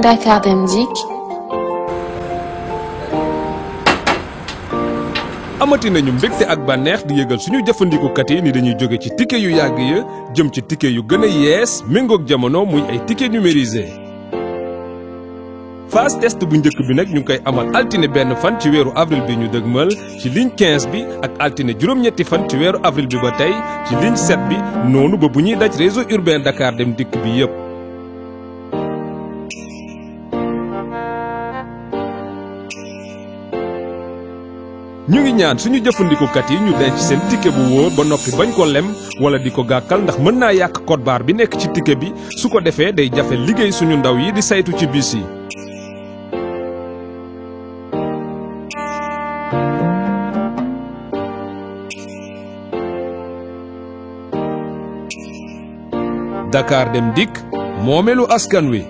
Dakar Dem Dikk. amati nañu mbégte ak bànneex di yëgal suñu jëfandikukat yi ni dañuy jóge ci ticket yu yàgg ya jëm ci ticket yu gën a yees méngoog jamono muy ay ticket numérisé. phase test bu njëkk bi nag ñu ngi koy amal altine benn fan ci weeru avril bi ñu dëgmal ci ligne 15 bi ak altine juróom-ñetti fan ci weeru avril bi ba tey ci ligne 7 bi noonu ba bu ñuy daj réseau urbain Dakar Dem Dikk bi yépp. ñu ngi ñaan suñu jëfandikukat yi ñu denc seen ticket bu wóor ba noppi bañ ko lem wala di ko gàkkal ndax mën naa yàq code barre bi nekk ci ticket bi su ko defee day jafe liggéey suñu ndaw yi di saytu ci bis yi. Dakar Dem Dikk moomeelu askan wi.